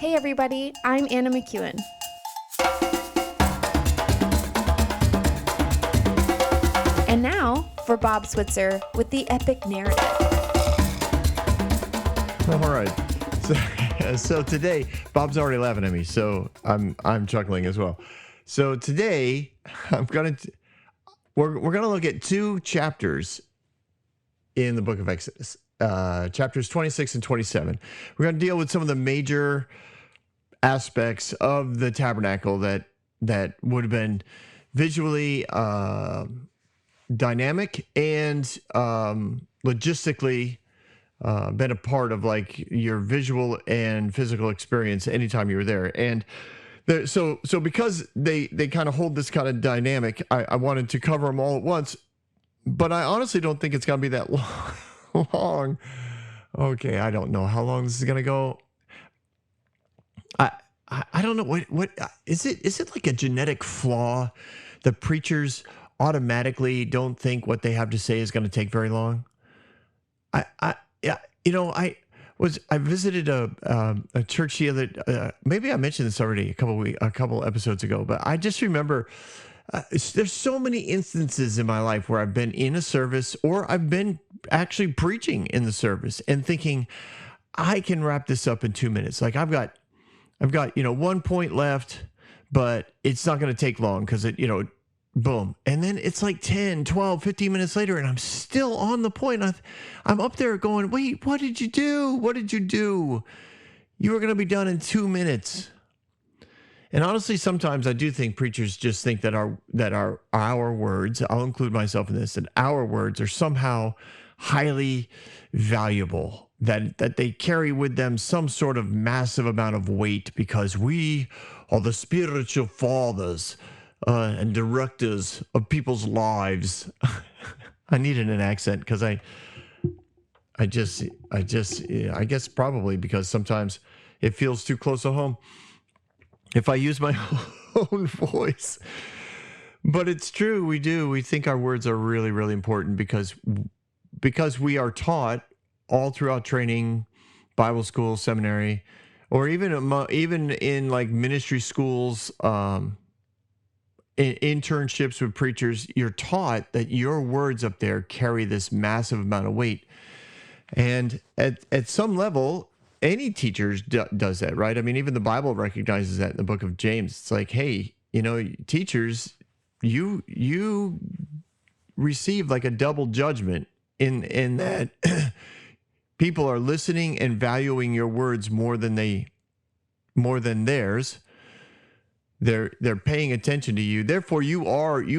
Hey everybody, I'm Anna McEwen. And now for Bob Switzer with the epic narrative. All right. So today, Bob's already laughing at me, so I'm chuckling as well. So today, we're gonna look at two chapters in the book of Exodus, chapters 26 and 27. We're gonna deal with some of the major aspects of the tabernacle that would have been visually dynamic and logistically been a part of like your visual and physical experience anytime you were there. And so because they kind of hold this kind of dynamic, I wanted to cover them all at once, but I honestly don't think it's going to be that long. Okay, I don't know how long this is going to go. I don't know what is it? Is it like a genetic flaw that preachers automatically don't think what they have to say is going to take very long? Yeah, I visited a church the other. Maybe I mentioned this already a couple episodes ago, but I just remember there's so many instances in my life where I've been in a service or I've been actually preaching in the service and thinking I can wrap this up in 2 minutes. Like I've got 1 point left, but it's not going to take long because boom. And then it's like 10, 12, 15 minutes later, and I'm still on the point. I'm up there going, wait, what did you do? What did you do? You were going to be done in 2 minutes. And honestly, sometimes I do think preachers just think that our words, I'll include myself in this, that our words are somehow highly valuable, that they carry with them some sort of massive amount of weight because we are the spiritual fathers and directors of people's lives. I needed an accent because I guess probably because sometimes it feels too close to home if I use my own voice. But it's true, we do. We think our words are really, really important because we are taught all throughout training, Bible school, seminary, or even in like ministry schools, internships with preachers, you're taught that your words up there carry this massive amount of weight. And at some level, any teacher does that, right? I mean, even the Bible recognizes that in the book of James. It's like, hey, teachers, you receive like a double judgment in that people are listening and valuing your words more than theirs. They're paying attention to you. Therefore, you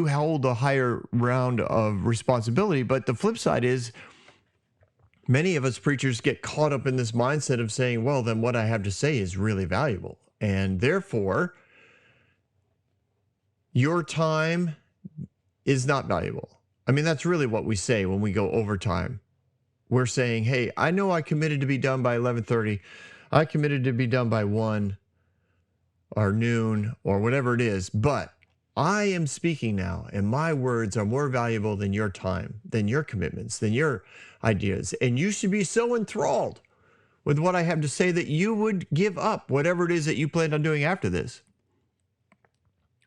hold a higher round of responsibility. But the flip side is many of us preachers get caught up in this mindset of saying, well, then what I have to say is really valuable. And therefore, your time is not valuable. I mean, that's really what we say when we go overtime. We're saying, hey, I know I committed to be done by 11:30. I committed to be done by 1 or noon or whatever it is, but I am speaking now, and my words are more valuable than your time, than your commitments, than your ideas. And you should be so enthralled with what I have to say that you would give up whatever it is that you plan on doing after this,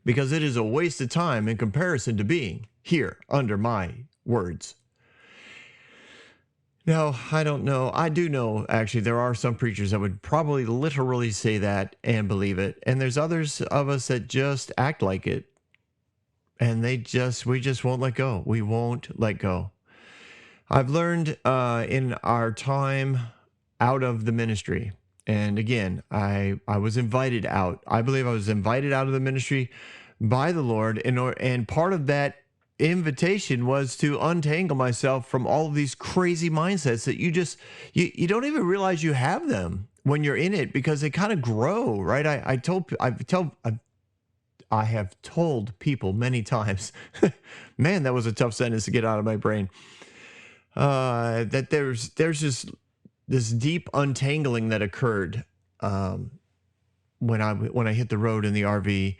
because it is a waste of time in comparison to being here under my words. Now, I don't know. I do know, actually, there are some preachers that would probably literally say that and believe it. And there's others of us that just act like it. And we just won't let go. We won't let go. I've learned in our time out of the ministry, and again, I was invited out. I believe I was invited out of the ministry by the Lord, and part of that invitation was to untangle myself from all of these crazy mindsets that you don't even realize you have them when you're in it, because they kind of grow, right? I have told people many times, man, that was a tough sentence to get out of my brain, that there's just this deep untangling that occurred when I hit the road in the RV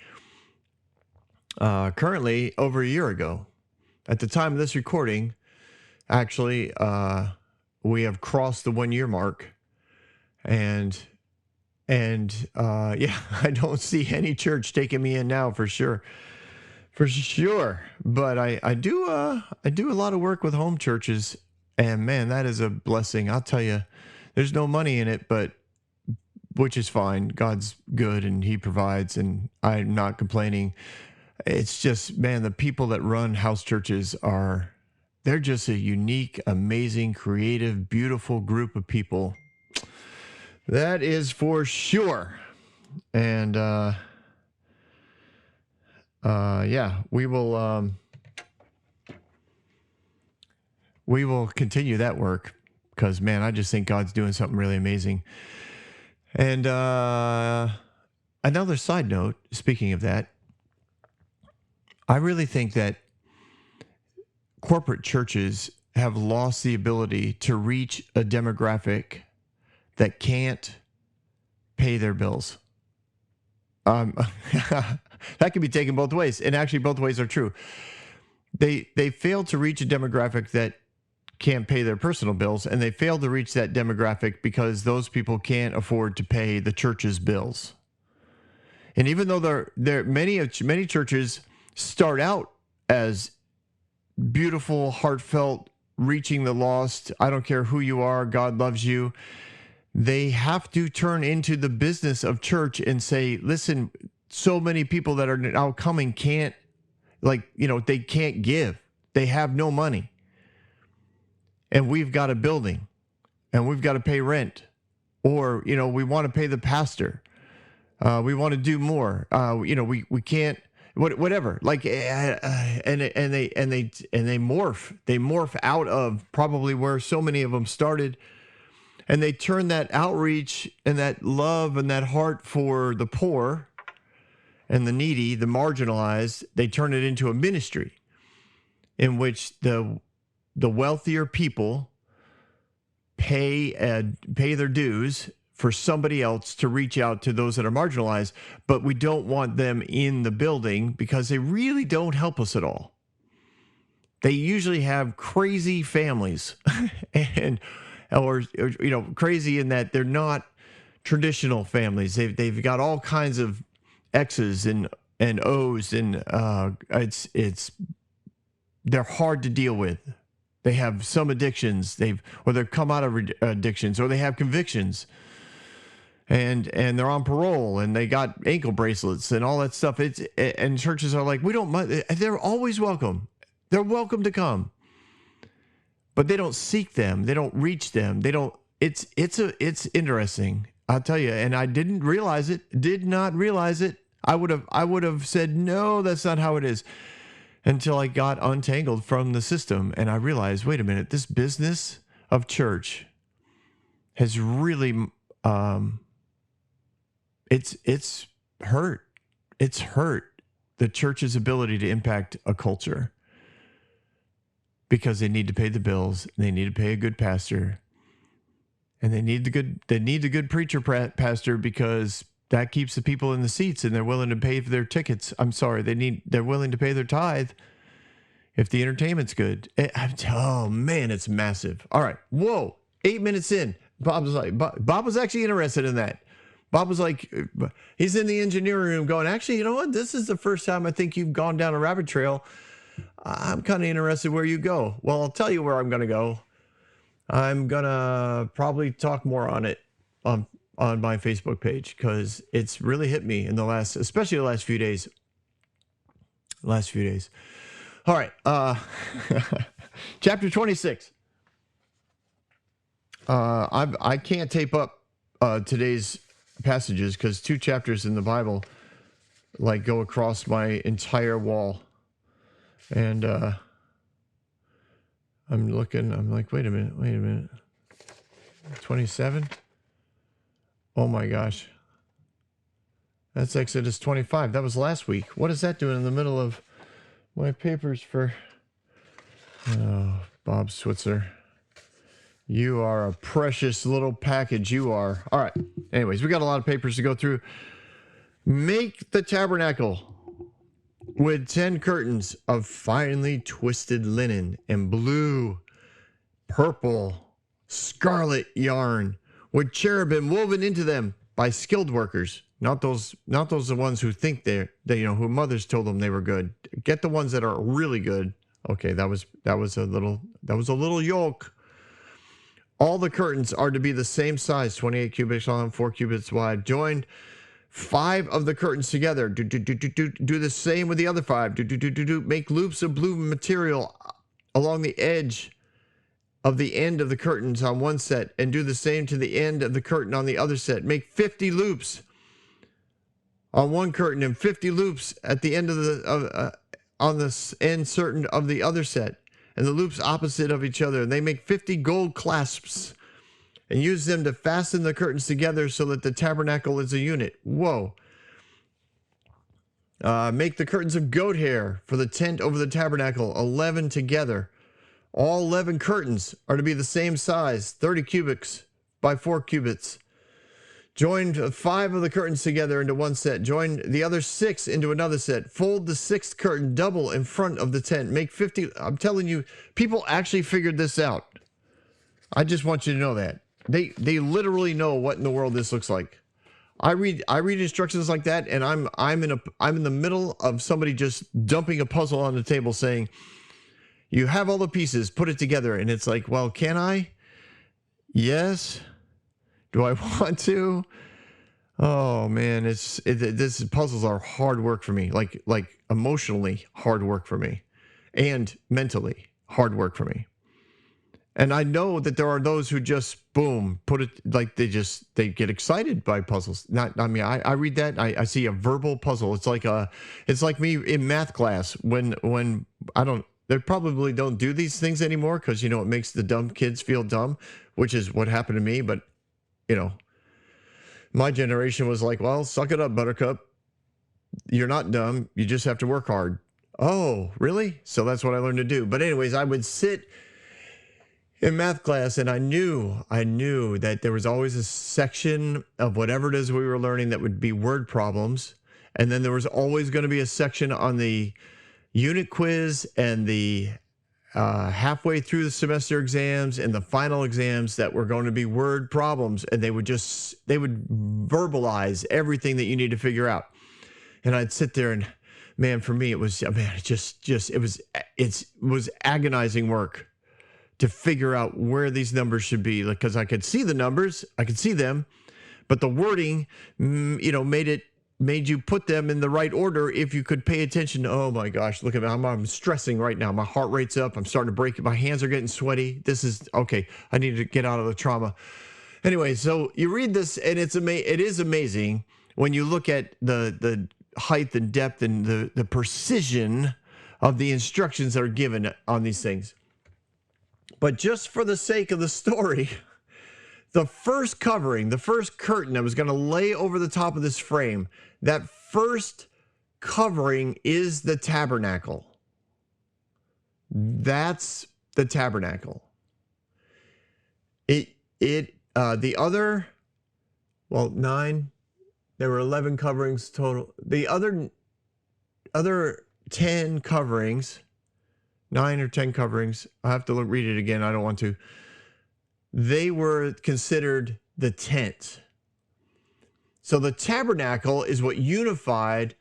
currently over a year ago. At the time of this recording, actually, we have crossed the 1 year mark, and And yeah, I don't see any church taking me in now for sure. For sure. But I do a lot of work with home churches, and man, that is a blessing. I'll tell you, there's no money in it, but which is fine. God's good and he provides, and I'm not complaining. It's just, man, the people that run house churches they're just a unique, amazing, creative, beautiful group of people. That is for sure. And yeah, we will continue that work because, man, I just think God's doing something really amazing. And another side note, speaking of that, I really think that corporate churches have lost the ability to reach a demographic that can't pay their bills. That can be taken both ways, and actually both ways are true. They fail to reach a demographic that can't pay their personal bills, and they fail to reach that demographic because those people can't afford to pay the church's bills. And even though many churches start out as beautiful, heartfelt, reaching the lost, I don't care who you are, God loves you, they have to turn into the business of church and say, listen, so many people that are now coming can't, they can't give. They have no money. And we've got a building and we've got to pay rent, or, we want to pay the pastor. We want to do more. We can't, whatever. Like, and they morph out of probably where so many of them started, and they turn that outreach and that love and that heart for the poor and the needy, the marginalized. They turn it into a ministry in which the wealthier people pay their dues for somebody else to reach out to those that are marginalized, but we don't want them in the building because they really don't help us at all. They usually have crazy families or crazy in that they're not traditional families. They've got all kinds of X's and O's, and they're hard to deal with. They have some addictions. They've come out of addictions, or they have convictions. And they're on parole, and they got ankle bracelets and all that stuff. And churches are like, we don't mind. They're always welcome. They're welcome to come, but they don't seek them. They don't reach them. They don't. It's interesting. I'll tell you. And I didn't realize it. Did not realize it. I would have said no. That's not how it is. Until I got untangled from the system, and I realized, wait a minute. This business of church has really. It's hurt. It's hurt the church's ability to impact a culture because they need to pay the bills. They need to pay a good pastor, and they need the good preacher pastor because that keeps the people in the seats, and they're willing to pay for their tickets. I'm sorry, they're willing to pay their tithe if the entertainment's good. Oh man, it's massive. All right, whoa, 8 minutes in, Bob was actually interested in that. Bob was like, he's in the engineering room going, actually, you know what? This is the first time I think you've gone down a rabbit trail. I'm kind of interested where you go. Well, I'll tell you where I'm going to go. I'm going to probably talk more on it on my Facebook page because it's really hit me in especially the last few days. All right. Chapter 26. I can't tape up today's passages because 2 chapters in the Bible go across my entire wall, and I'm like, wait a minute, 27. Oh my gosh, that's Exodus 25. That was last week. What is that doing in the middle of my papers for Bob Switzer? You are a precious little package, you are. All right. Anyways, we got a lot of papers to go through. Make the tabernacle with 10 curtains of finely twisted linen and blue, purple, scarlet yarn with cherubim woven into them. by skilled workers, not those the ones who think who mothers told them they were good. Get the ones that are really good. Okay, that was a little yoke. All the curtains are to be the same size, 28 cubits long, 4 cubits wide. Join 5 of the curtains together. Do the same with the other 5. Make loops of blue material along the edge of the end of the curtains on one set, and do the same to the end of the curtain on the other set. Make 50 loops on one curtain and 50 loops at the end on the end certain of the other set, and the loops opposite of each other. And they make 50 gold clasps and use them to fasten the curtains together so that the tabernacle is a unit. Whoa. Make the curtains of goat hair for the tent over the tabernacle, 11 together. All 11 curtains are to be the same size, 30 cubits by 4 cubits. Join 5 of the curtains together into one set. Join the other 6 into another set. Fold the 6th curtain double in front of the tent. Make 50. I'm telling you, people actually figured this out. I just want you to know that. They literally know what in the world this looks like. I read instructions like that, and I'm in the middle of somebody just dumping a puzzle on the table saying, you have all the pieces, put it together. And it's like, well, can I? Yes. Do I want to? Oh man, this puzzles are hard work for me. Like emotionally hard work for me, and mentally hard work for me. And I know that there are those who just boom, put it like they get excited by puzzles. Not me. I read that. I see a verbal puzzle. It's like me in math class when they probably don't do these things anymore because, it makes the dumb kids feel dumb, which is what happened to me. But, my generation was like, well, suck it up, buttercup. You're not dumb. You just have to work hard. Oh, really? So that's what I learned to do. But anyways, I would sit in math class and I knew that there was always a section of whatever it is we were learning that would be word problems. And then there was always going to be a section on the unit quiz and the halfway through the semester exams and the final exams that were going to be word problems, and they would verbalize everything that you need to figure out. And I'd sit there and, man, for me it was agonizing work to figure out where these numbers should be, because I could see the numbers, I could see them, but the wording, made you put them in the right order if you could pay attention. Oh my gosh, look at me. I'm stressing right now. My heart rate's up. I'm starting to break. My hands are getting sweaty. This is okay. I need to get out of the trauma. Anyway, so you read this and it is amazing when you look at the height and depth and the precision of the instructions that are given on these things. But just for the sake of the story, the first covering, the first curtain that was going to lay over the top of this frame, that first covering is the tabernacle. That's the tabernacle. The other, 9, there were 11 coverings total. The other 10 coverings, 9 or 10 coverings, I have to read it again. I don't want to. They were considered the tent. So the tabernacle is what unified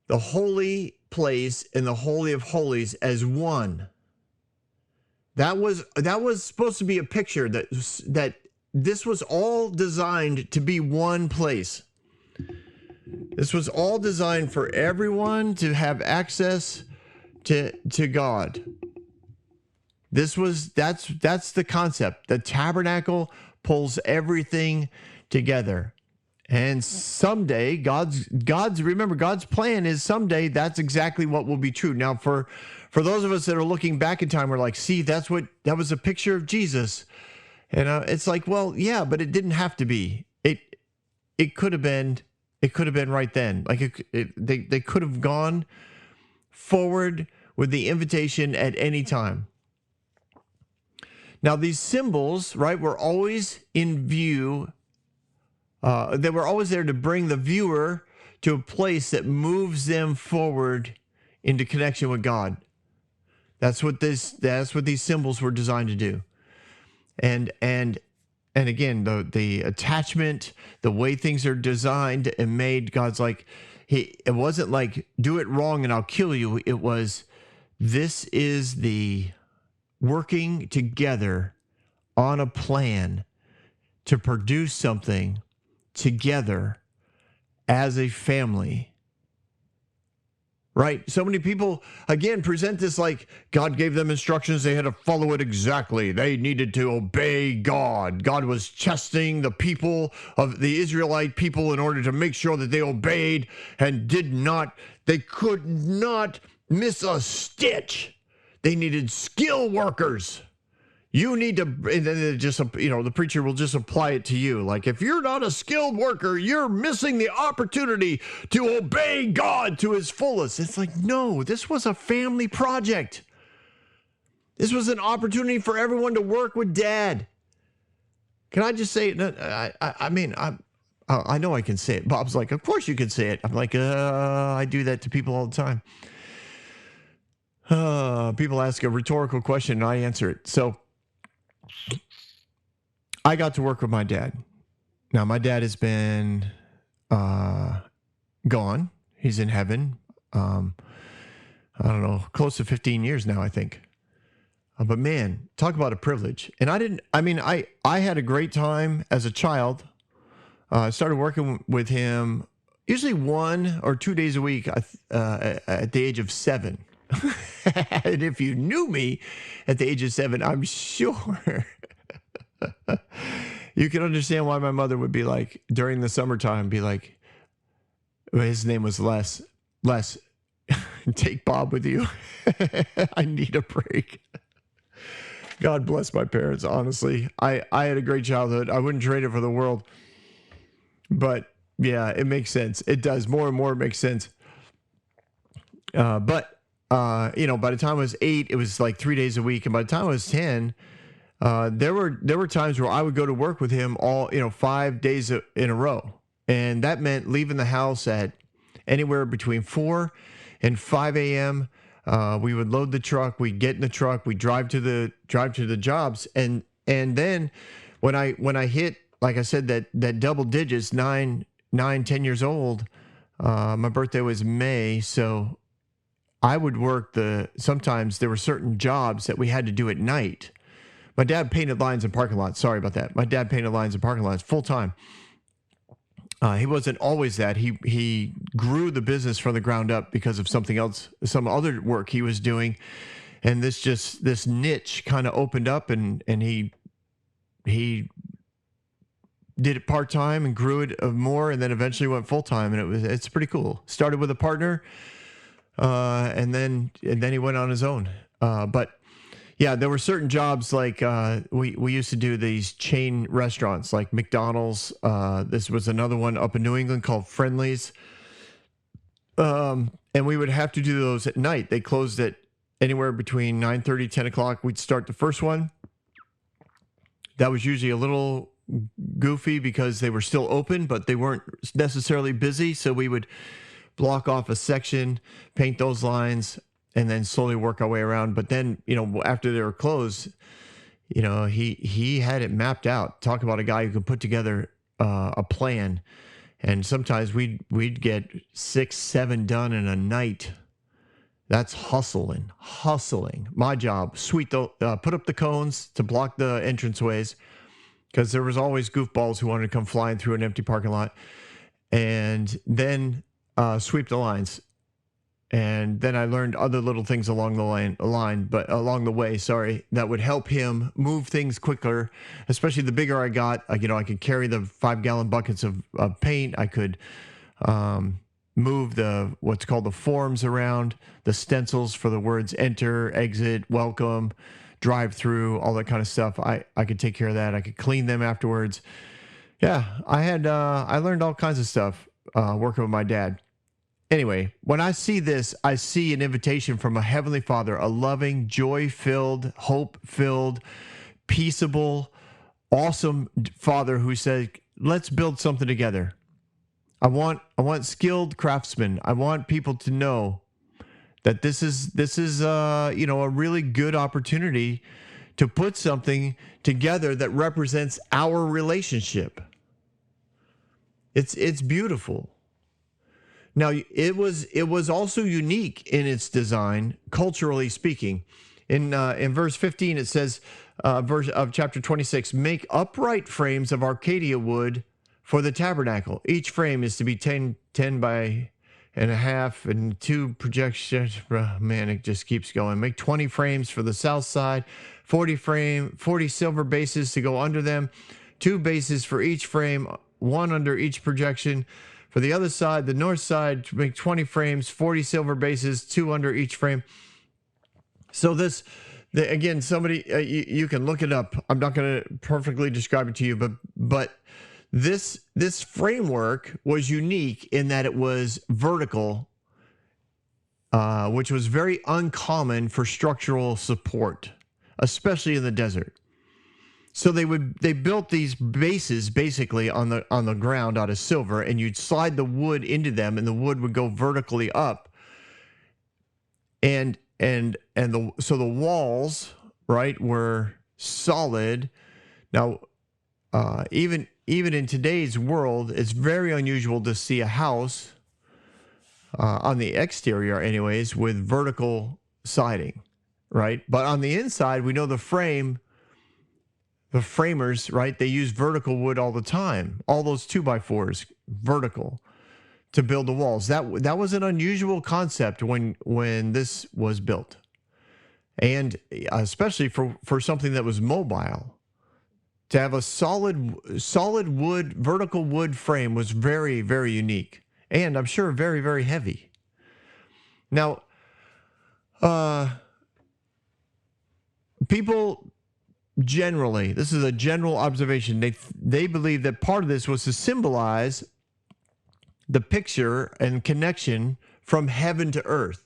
the holy place and the Holy of Holies as one. That was supposed to be a picture that this was all designed to be one place. This was all designed for everyone to have access to God. That's the concept. The tabernacle pulls everything together. And someday God's plan is someday that's exactly what will be true. Now for those of us that are looking back in time, we're like, see, that was a picture of Jesus. And it's like, well, yeah, but it didn't have to be. It could have been right then. Like they could have gone forward with the invitation at any time. Now, these symbols, right, were always in view. They were always there to bring the viewer to a place that moves them forward into connection with God. That's what these symbols were designed to do. And And again, the attachment, the way things are designed and made, God's like, it wasn't like, do it wrong and I'll kill you. It was, this is the working together on a plan to produce something together as a family. Right? So many people, again, present this like God gave them instructions. They had to follow it exactly. They needed to obey God. God was testing the people of the Israelite people in order to make sure that they obeyed and they could not miss a stitch. They needed skilled workers. You need to, and then the preacher will just apply it to you. Like, if you're not a skilled worker, you're missing the opportunity to obey God to his fullest. It's like, no, this was a family project. This was an opportunity for everyone to work with Dad. Can I just say it? I know I can say it. Bob's like, of course you can say it. I'm like, I do that to people all the time. People ask a rhetorical question and I answer it. So, I got to work with my dad. Now, my dad has been gone. He's in heaven. I don't know, close to 15 years now, I think. But man, talk about a privilege. And I had a great time as a child. I started working with him usually 1 or 2 days a week at the age of 7. And if you knew me at the age of 7, I'm sure you can understand why my mother would be like, during the summertime, be like, his name was Les. Les, take Bob with you. I need a break. God bless my parents, honestly. I had a great childhood. I wouldn't trade it for the world. But yeah, it makes sense. It does. More and more it makes sense. But by the time I was 8, it was like 3 days a week. And by the time I was 10, there were times where I would go to work with him 5 days in a row. And that meant leaving the house at anywhere between 4 and 5 a.m. We would load the truck, we'd get in the truck, we'd drive to the jobs. And then when I hit, like I said, that double digits, 9, 10 years old, my birthday was May. So I would work sometimes there were certain jobs that we had to do at night. My dad painted lines in parking lots. Sorry about that. My dad painted lines in parking lots full time. He wasn't always that. He grew the business from the ground up because of something else, some other work he was doing. And this niche kind of opened up and he did it part-time and grew it more and then eventually went full-time. And it's pretty cool. Started with a partner. And then he went on his own. But yeah, there were certain jobs like we used to do these chain restaurants like McDonald's. This was another one up in New England called Friendly's. And we would have to do those at night. They closed at anywhere between 9:30, 10 o'clock. We'd start the first one. That was usually a little goofy because they were still open, but they weren't necessarily busy. So we would block off a section, paint those lines, and then slowly work our way around. But then, after they were closed, he had it mapped out. Talk about a guy who could put together a plan. And sometimes we'd get 6, 7 done in a night. That's hustling. My job, put up the cones to block the entranceways, because there was always goofballs who wanted to come flying through an empty parking lot, and then sweep the lines. And then I learned other little things along the way, that would help him move things quicker, especially the bigger I got. I could carry the 5-gallon buckets of paint. I could move what's called the forms around, the stencils for the words enter, exit, welcome, drive through, all that kind of stuff. I could take care of that. I could clean them afterwards. Yeah, I learned all kinds of stuff working with my dad. Anyway, when I see this, I see an invitation from a heavenly Father, a loving, joy-filled, hope-filled, peaceable, awesome Father who says, let's build something together. I want skilled craftsmen. I want people to know that this is a really good opportunity to put something together that represents our relationship. It's beautiful. Now, it was also unique in its design, culturally speaking. In verse 15, it says, verse of chapter 26, make upright frames of Arcadia wood for the tabernacle. Each frame is to be 10 by and a half and 2 projections. Man, it just keeps going. Make 20 frames for the south side, 40 silver bases to go under them, 2 bases for each frame, 1 under each projection. For the other side, the north side, to make 20 frames, 40 silver bases, 2 under each frame. So again, somebody, you can look it up. I'm not going to perfectly describe it to you, but this framework was unique in that it was vertical, which was very uncommon for structural support, especially in the desert. So they built these bases basically on the ground out of silver, and you'd slide the wood into them, and the wood would go vertically up. So the walls, right, were solid. Now, even in today's world, it's very unusual to see a house on the exterior, anyways, with vertical siding, right? But on the inside, we know the framers, right, they use vertical wood all the time. All those 2x4s, vertical, to build the walls. That was an unusual concept when this was built. And especially for something that was mobile. To have a solid wood, vertical wood frame was very, very unique. And I'm sure very, very heavy. Now, people generally, this is a general observation, they believe that part of this was to symbolize the picture and connection from heaven to earth,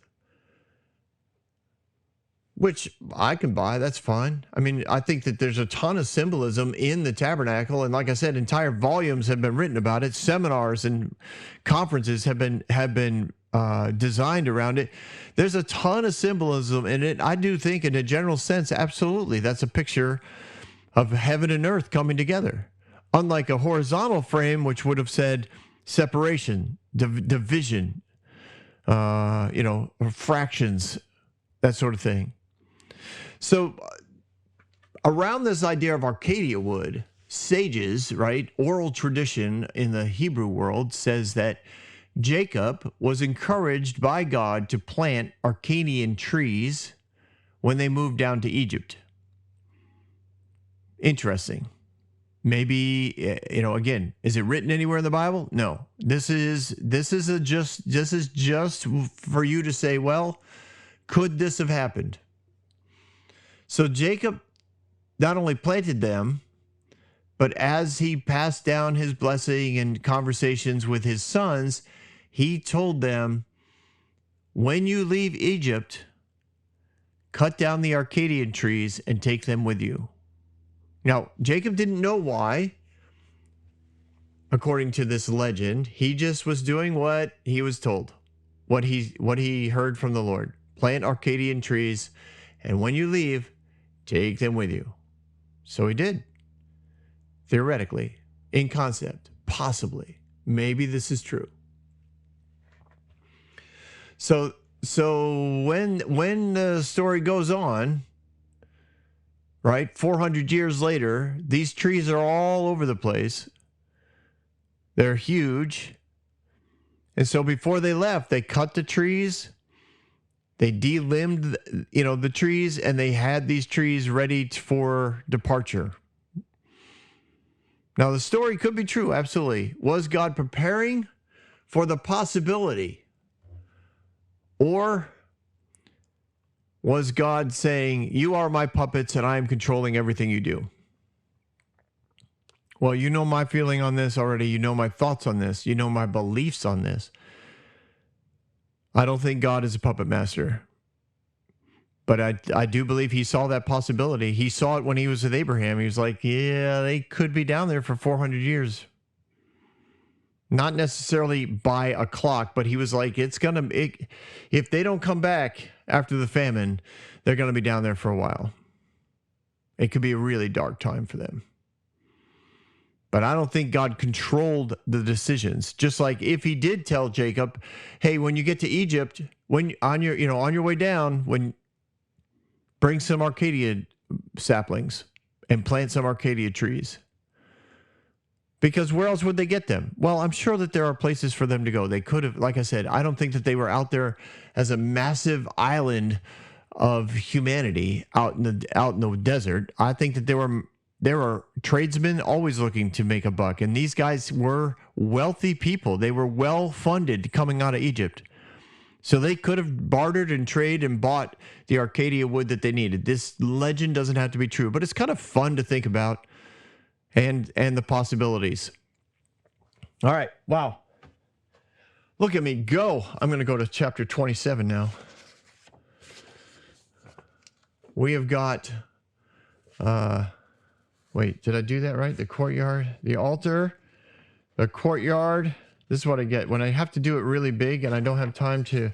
which I can buy. That's fine. I mean, I think that there's a ton of symbolism in the tabernacle, and like I said, entire volumes have been written about it. Seminars and conferences have been designed around it. There's a ton of symbolism in it. I do think, in a general sense, absolutely, that's a picture of heaven and earth coming together. Unlike a horizontal frame, which would have said separation, division, fractions, that sort of thing. So around this idea of Arcadia wood, sages, right, oral tradition in the Hebrew world says that Jacob was encouraged by God to plant Arcadian trees when they moved down to Egypt. Interesting. Maybe, again, is it written anywhere in the Bible? No. This is just for you to say, well, could this have happened? So Jacob not only planted them, but as he passed down his blessing and conversations with his sons, he told them, when you leave Egypt, cut down the Arcadian trees and take them with you. Now, Jacob didn't know why. According to this legend, he just was doing what he was told, what he heard from the Lord. Plant Arcadian trees, and when you leave, take them with you. So he did. Theoretically, in concept, possibly, maybe this is true. So when the story goes on, right, 400 years later, these trees are all over the place. They're huge. And so before they left, they cut the trees. They delimbed, the trees, and they had these trees ready for departure. Now, the story could be true, absolutely. Was God preparing for the possibility? Or was God saying, you are my puppets and I am controlling everything you do? Well, you know my feeling on this already. You know my thoughts on this. You know my beliefs on this. I don't think God is a puppet master. But I do believe he saw that possibility. He saw it when he was with Abraham. He was like, yeah, they could be down there for 400 years. Not necessarily by a clock, but he was like, if they don't come back after the famine, they're going to be down there for a while. It could be a really dark time for them. But I don't think God controlled the decisions. Just like if he did tell Jacob, hey, when you get to Egypt, when on your way down, when bring some Arcadia saplings and plant some Arcadia trees. Because where else would they get them? Well, I'm sure that there are places for them to go. They could have, like I said, I don't think that they were out there as a massive island of humanity out in the desert. I think that there were tradesmen always looking to make a buck, and these guys were wealthy people. They were well funded coming out of Egypt. So they could have bartered and traded and bought the Arcadia wood that they needed. This legend doesn't have to be true, but it's kind of fun to think about. And the possibilities. All right. Wow. Look at me go. I'm going to go to chapter 27 now. We have got, wait, did I do that right? The courtyard, the altar, the courtyard. This is what I get. When I have to do it really big and I don't have time to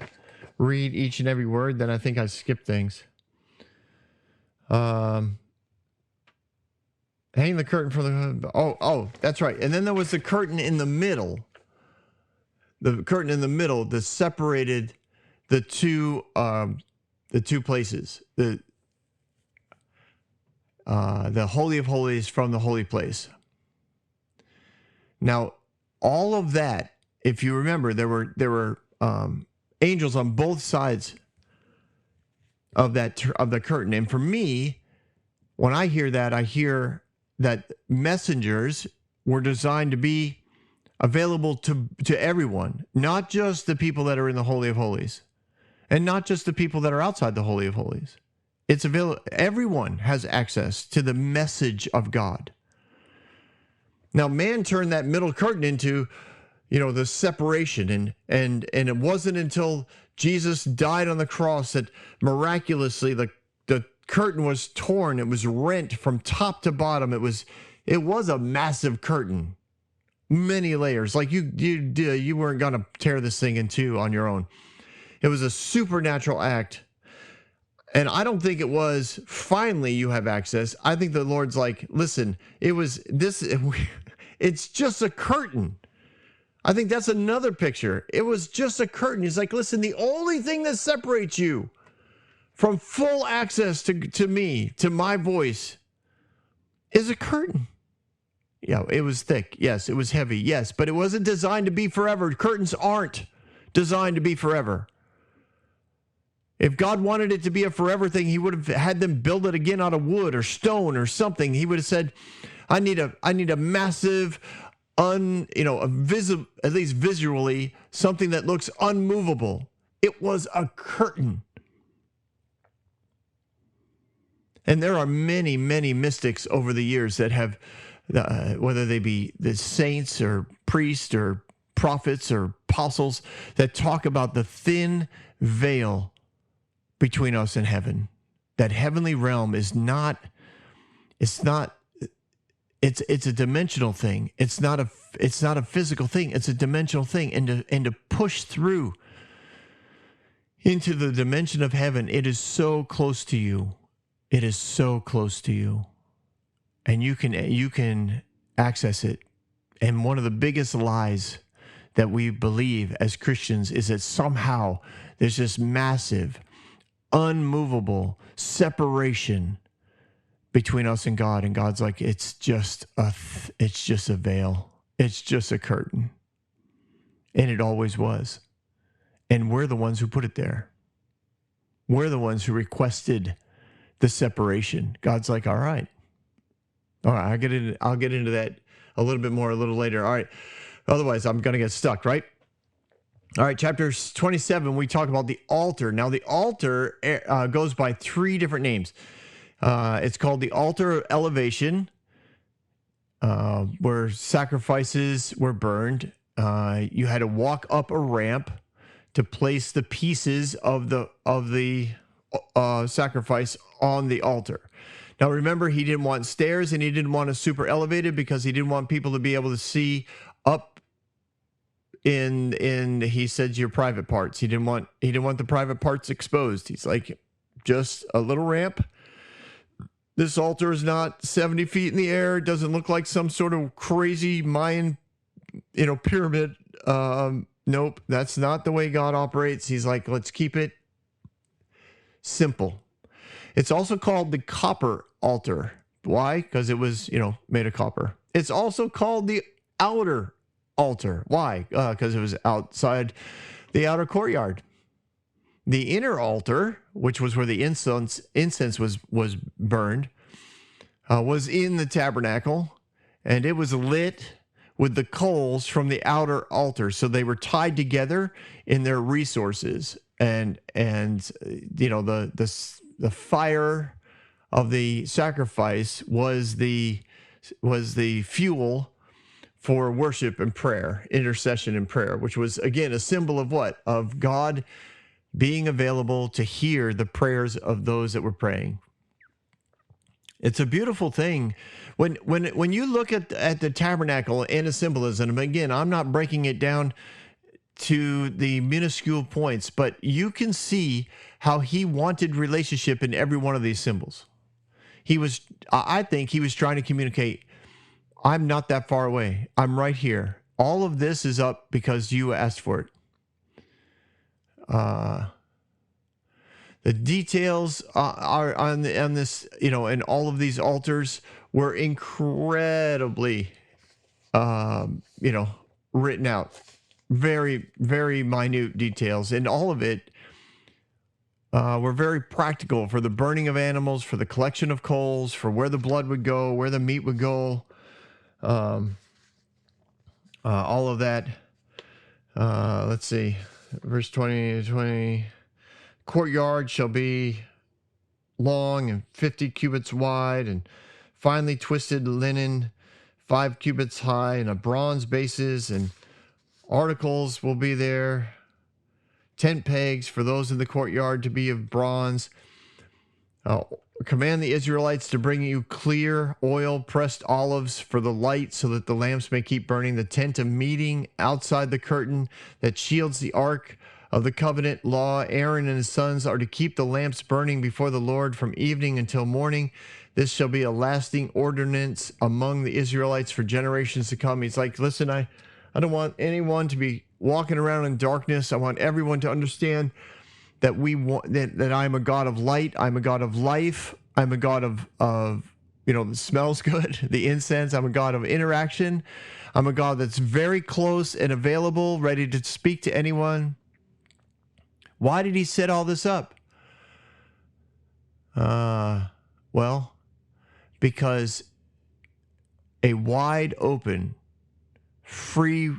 read each and every word, then I think I skip things. Hang the curtain for the... Oh, that's right. And then there was the curtain in the middle. The curtain in the middle that separated the two places. The Holy of Holies from the holy place. Now, all of that, if you remember, there were angels on both sides of the curtain. And for me, when I hear that, I hear that messengers were designed to be available to everyone, not just the people that are in the Holy of Holies, and not just the people that are outside the Holy of Holies. It's available. Everyone has access to the message of God. Now, man turned that middle curtain into, the separation, and it wasn't until Jesus died on the cross that miraculously the curtain was torn. It was rent from top to bottom. It was a massive curtain, many layers. Like you weren't gonna tear this thing in two on your own. It was a supernatural act, and I don't think it was finally you have access. I think the Lord's like, listen, it was this. It's just a curtain. I think that's another picture. It was just a curtain. He's like, listen, the only thing that separates you from full access to me, to my voice, is a curtain. Yeah, it was thick. Yes, it was heavy. Yes, but it wasn't designed to be forever. Curtains aren't designed to be forever. If God wanted it to be a forever thing, he would have had them build it again out of wood or stone or something. He would have said, I need a massive, at least visually, something that looks unmovable. It was a curtain. And there are many, many mystics over the years that have, whether they be the saints or priests or prophets or apostles, that talk about the thin veil between us and heaven. That heavenly realm is it's a dimensional thing. It's not a physical thing. It's a dimensional thing. And to push through into the dimension of heaven, it is so close to you. It is so close to you, and you can access it. And one of the biggest lies that we believe as Christians is that somehow there's this massive, unmovable separation between us and God. And God's like, it's just a veil. It's just a curtain. And it always was. And we're the ones who put it there. We're the ones who requested the separation. God's like, all right, I'll get into that a little bit more a little later. All right. Otherwise, I'm going to get stuck, right? All right. Chapter 27, we talk about the altar. Now, the altar goes by three different names. It's called the altar of elevation, where sacrifices were burned. You had to walk up a ramp to place the pieces of the sacrifice on the altar. Now, remember, he didn't want stairs and he didn't want it super elevated because he didn't want people to be able to see up in he said your private parts. He didn't want the private parts exposed. He's like, just a little ramp This altar is not 70 feet in the air. It doesn't look like some sort of crazy Mayan, pyramid. Nope, that's not the way God operates. He's like, let's keep it simple. It's also called the copper altar. Why? Because it was, made of copper. It's also called the outer altar. Why? Because it was outside the outer courtyard. The inner altar, which was where the incense was burned, was in the tabernacle, and it was lit with the coals from the outer altar. So they were tied together in their resources, and the fire of the sacrifice was the fuel for worship and prayer, intercession and prayer, which was, again, a symbol of what? Of God being available to hear the prayers of those that were praying. It's a beautiful thing. When you look at the tabernacle and its symbolism, again, I'm not breaking it down to the minuscule points, but you can see how he wanted relationship in every one of these symbols. I think he was trying to communicate, I'm not that far away. I'm right here. All of this is up because you asked for it. The details are on this, and all of these altars were incredibly, written out. Very, very minute details. And all of it were very practical for the burning of animals, for the collection of coals, for where the blood would go, where the meat would go. All of that. Let's see. Verse 20. Courtyard shall be long and 50 cubits wide, and finely twisted linen 5 cubits high, and a bronze bases, and articles will be there. Tent pegs for those in the courtyard to be of bronze. Command the Israelites to bring you clear oil, pressed olives for the light, so that the lamps may keep burning. The tent of meeting outside the curtain that shields the ark of the covenant law. Aaron and his sons are to keep the lamps burning before the Lord from evening until morning. This shall be a lasting ordinance among the Israelites for generations to come. He's like, listen, I don't want anyone to be walking around in darkness. I want everyone to understand that that I'm a God of light. I'm a God of life. I'm a God of that smells good, the incense. I'm a God of interaction. I'm a God that's very close and available, ready to speak to anyone. Why did he set all this up? Well, because a wide open, free,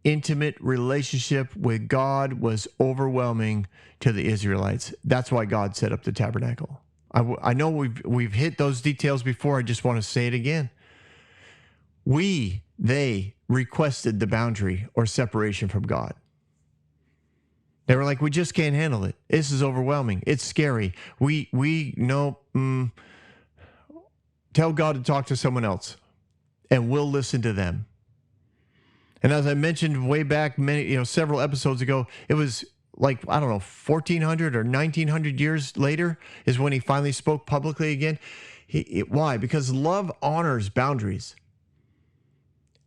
intimate relationship with God was overwhelming to the Israelites. That's why God set up the tabernacle. I know we've hit those details before. I just want to say it again. They requested the boundary or separation from God. They were like, we just can't handle it. This is overwhelming. It's scary. We know. Tell God to talk to someone else, and we'll listen to them. And as I mentioned way back, several episodes ago, it was like, 1,400 or 1,900 years later is when he finally spoke publicly again. Why? Because love honors boundaries.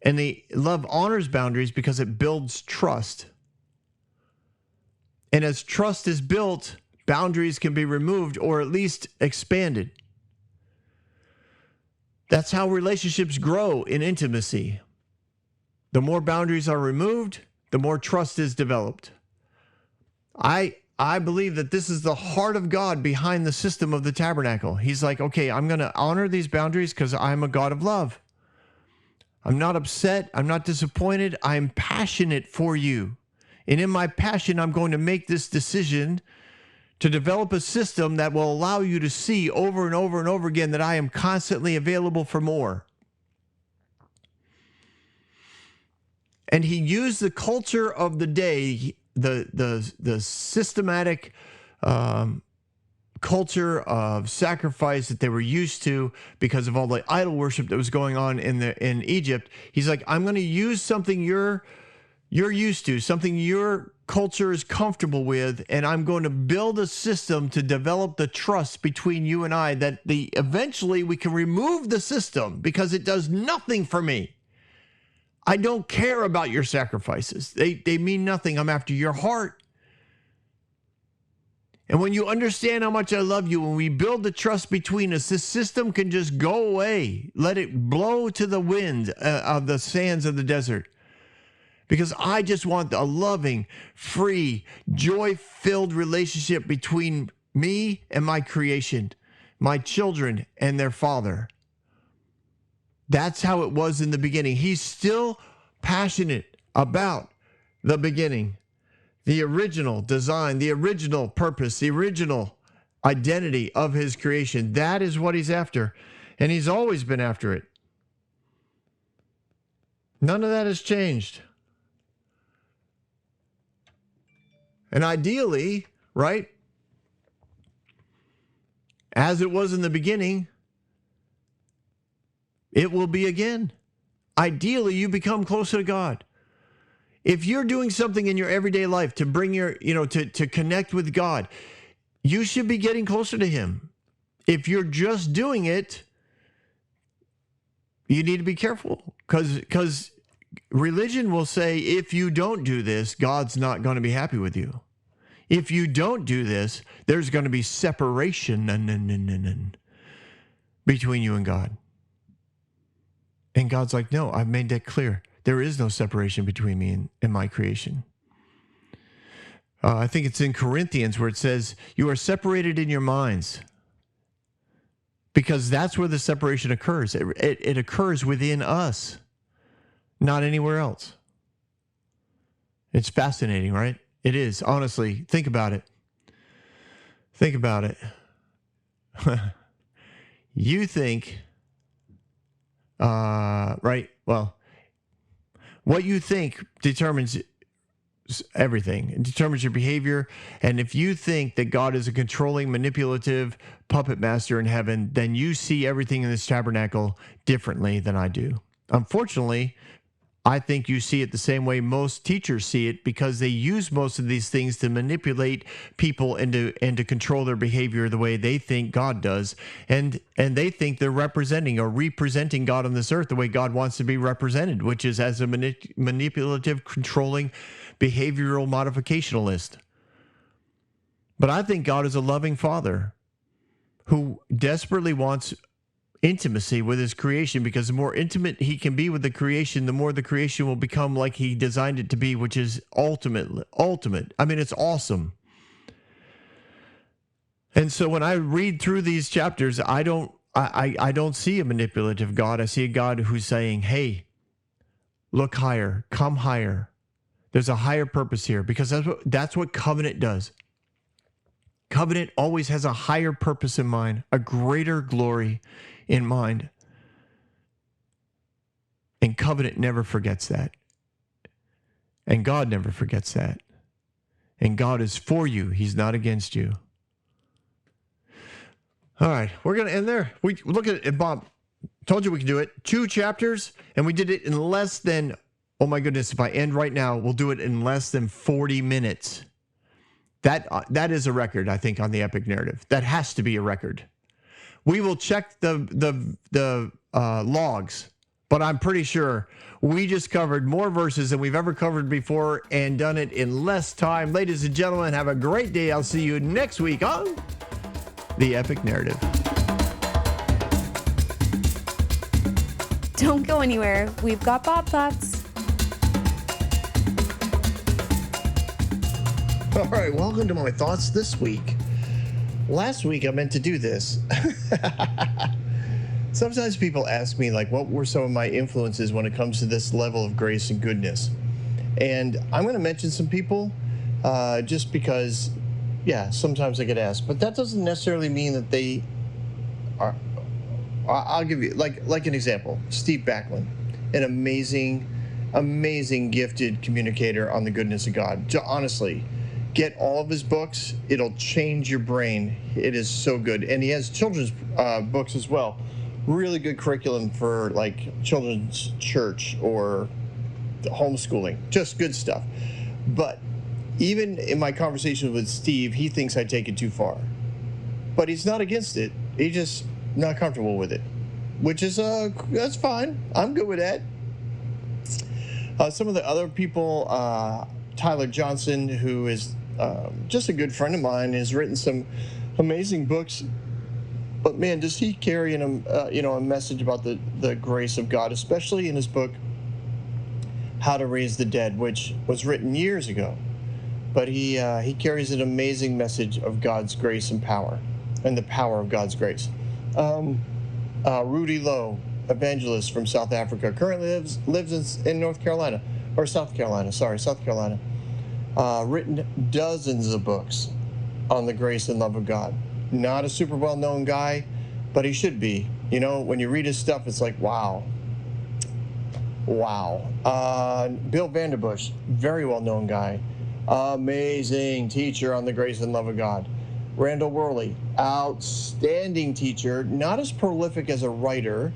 And love honors boundaries because it builds trust. And as trust is built, boundaries can be removed or at least expanded. That's how relationships grow in intimacy. The more boundaries are removed, the more trust is developed. I believe that this is the heart of God behind the system of the tabernacle. He's like, okay, I'm going to honor these boundaries because I'm a God of love. I'm not upset. I'm not disappointed. I'm passionate for you. And in my passion, I'm going to make this decision to develop a system that will allow you to see over and over and over again that I am constantly available for more. And he used the culture of the day, the systematic culture of sacrifice that they were used to because of all the idol worship that was going on in Egypt. He's like, I'm going to use something you're you're used to, something your culture is comfortable with, and I'm going to build a system to develop the trust between you and I that eventually we can remove the system because it does nothing for me. I don't care about your sacrifices. They mean nothing. I'm after your heart. And when you understand how much I love you, when we build the trust between us, this system can just go away. Let it blow to the wind of the sands of the desert. Because I just want a loving, free, joy-filled relationship between me and my creation, my children and their Father. That's how it was in the beginning. He's still passionate about the beginning, the original design, the original purpose, the original identity of his creation. That is what he's after, and he's always been after it. None of that has changed. And ideally, right, as it was in the beginning, it will be again. Ideally, you become closer to God. If you're doing something in your everyday life to bring your, to connect with God, you should be getting closer to him. If you're just doing it, you need to be careful because religion will say, if you don't do this, God's not going to be happy with you. If you don't do this, there's going to be separation between you and God. And God's like, no, I've made that clear. There is no separation between me and my creation. I think it's in Corinthians where it says, you are separated in your minds. Because that's where the separation occurs. It occurs within us, not anywhere else. It's fascinating, right? It is. Honestly, think about it. Think about it. You think, right? Well, what you think determines everything. It determines your behavior. And if you think that God is a controlling, manipulative puppet master in heaven, then you see everything in this tabernacle differently than I do. Unfortunately, I think you see it the same way most teachers see it because they use most of these things to manipulate people and to control their behavior the way they think God does. And they think they're representing or representing God on this earth the way God wants to be represented, which is as a manipulative, controlling, behavioral modificationalist. But I think God is a loving father who desperately wants intimacy with his creation, because the more intimate he can be with the creation, the more the creation will become like he designed it to be, which is ultimate. I mean, it's awesome. And so when I read through these chapters, I don't see a manipulative God. I see a God who's saying, hey, look higher, come higher. There's a higher purpose here, because that's what covenant does. Covenant always has a higher purpose in mind, a greater glory in mind. And covenant never forgets that. And God never forgets that. And God is for you. He's not against you. All right, we're going to end there. We look at it, Bob. Told you we could do it. 2 chapters, and we did it in less than, oh my goodness, if I end right now, we'll do it in less than 40 minutes. That is a record, I think, on the Epic Narrative. That has to be a record. We will check the logs, but I'm pretty sure we just covered more verses than we've ever covered before and done it in less time. Ladies and gentlemen, have a great day. I'll see you next week on the Epic Narrative. Don't go anywhere. We've got Bob Thoughts. All right, welcome to my thoughts this week. Last week I meant to do this. Sometimes people ask me, like, what were some of my influences when it comes to this level of grace and goodness? And I'm going to mention some people just because, yeah, sometimes I get asked. But that doesn't necessarily mean that they are. I'll give you, like an example. Steve Backlund, an amazing gifted communicator on the goodness of God. Honestly. Get all of his books. It'll change your brain. It is so good. And he has children's books as well. Really good curriculum for like children's church or homeschooling, just good stuff. But even in my conversation with Steve, he thinks I take it too far. But he's not against it. He's just not comfortable with it, which is that's fine. I'm good with that. Some of the other people, Tyler Johnson, who is just a good friend of mine, has written some amazing books. But man, does he carry in a message about the grace of God, especially in his book How to Raise the Dead, which was written years ago. But he carries an amazing message of God's grace and power, and the power of God's grace. Rudy Lowe, evangelist from South Africa, currently lives in North Carolina, or South Carolina. Written dozens of books on the grace and love of God. Not a super well-known guy, but he should be. You know, when you read his stuff, it's like, wow. Bill Vanderbush, very well-known guy. Amazing teacher on the grace and love of God. Randall Worley, outstanding teacher, not as prolific as a writer,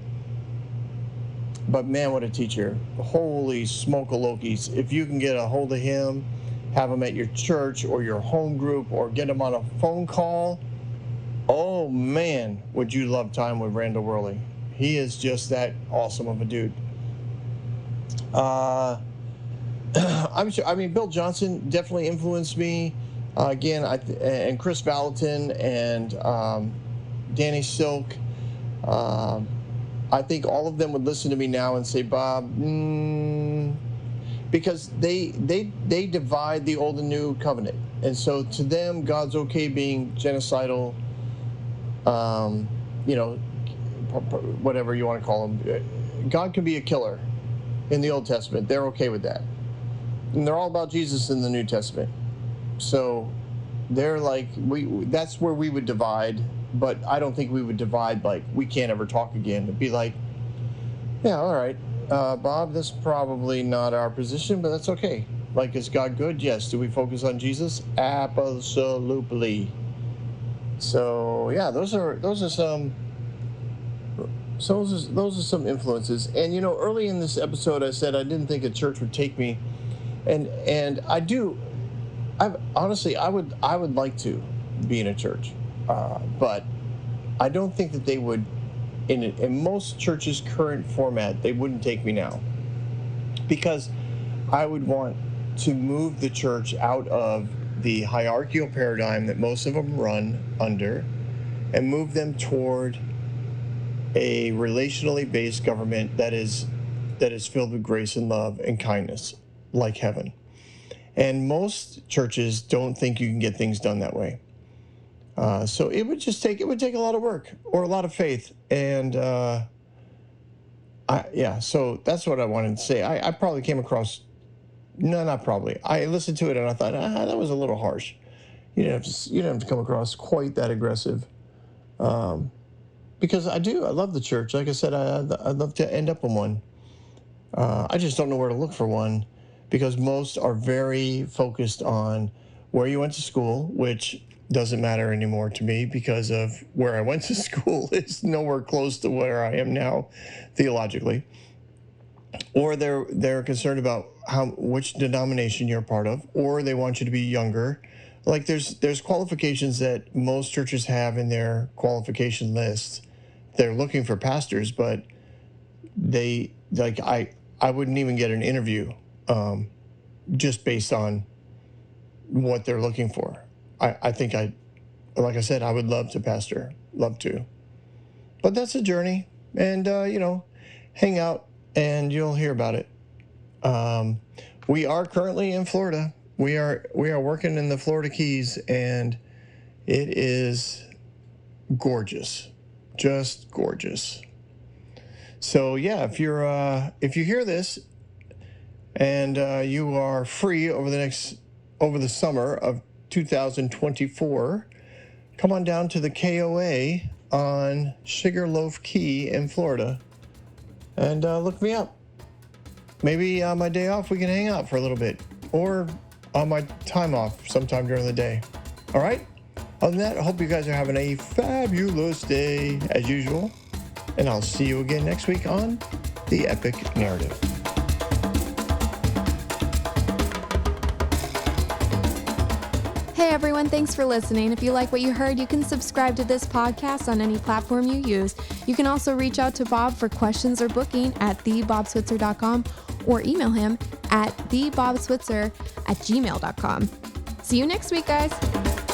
but man, what a teacher. Holy smoke-a-lokies. If you can get a hold of him, have him at your church or your home group, or get him on a phone call, oh man, would you love time with Randall Worley. He is just that awesome of a dude. I'm sure. I mean, Bill Johnson definitely influenced me. And Chris Valentin and Danny Silk. I think all of them would listen to me now and say, Bob, because they divide the old and new covenant, and so to them, God's okay being genocidal. Whatever you want to call him, God can be a killer in the Old Testament. They're okay with that. And they're all about Jesus in the New Testament. So they're like, that's where we would divide, but I don't think we would divide like we can't ever talk again. It'd be like, yeah, all right, Bob, that's probably not our position, but that's okay. Like, is God good? Yes. Do we focus on Jesus? Absolutely. So yeah, those are some influences. And you know, early in this episode, I said I didn't think a church would take me, and I do. I would like to be in a church, but I don't think that they would. In most churches' current format, they wouldn't take me now, because I would want to move the church out of the hierarchical paradigm that most of them run under, and move them toward a relationally based government that is filled with grace and love and kindness, like heaven. And most churches don't think you can get things done that way. So it would take a lot of work or a lot of faith. And so that's what I wanted to say. I probably came across, no, not probably. I listened to it and I thought, that was a little harsh. You didn't have to come across quite that aggressive. Because I love the church. Like I said, I'd love to end up in one. I just don't know where to look for one, because most are very focused on where you went to school, which doesn't matter anymore to me because of where I went to school is nowhere close to where I am now theologically. Or they're concerned about which denomination you're a part of, or they want you to be younger. Like there's qualifications that most churches have in their qualification list. They're looking for pastors, but I wouldn't even get an interview just based on what they're looking for. I think like I said, I would love to pastor, love to. But that's a journey, and hang out and you'll hear about it. We are currently in Florida. We are working in the Florida Keys, and it is gorgeous, just gorgeous. So yeah, if you hear this and you are free over the summer of 2024, come on down to the KOA on Sugarloaf Key in Florida and look me up. Maybe on my day off we can hang out for a little bit, or on my time off sometime during the day. All right? Other than that, I hope you guys are having a fabulous day as usual, and I'll see you again next week on The Epic Narrative. everyone. Thanks for listening. If you like what you heard, you can subscribe to this podcast on any platform you use. You can also reach out to Bob for questions or booking at thebobswitzer.com or email him at thebobswitzer@gmail.com. See you next week, guys.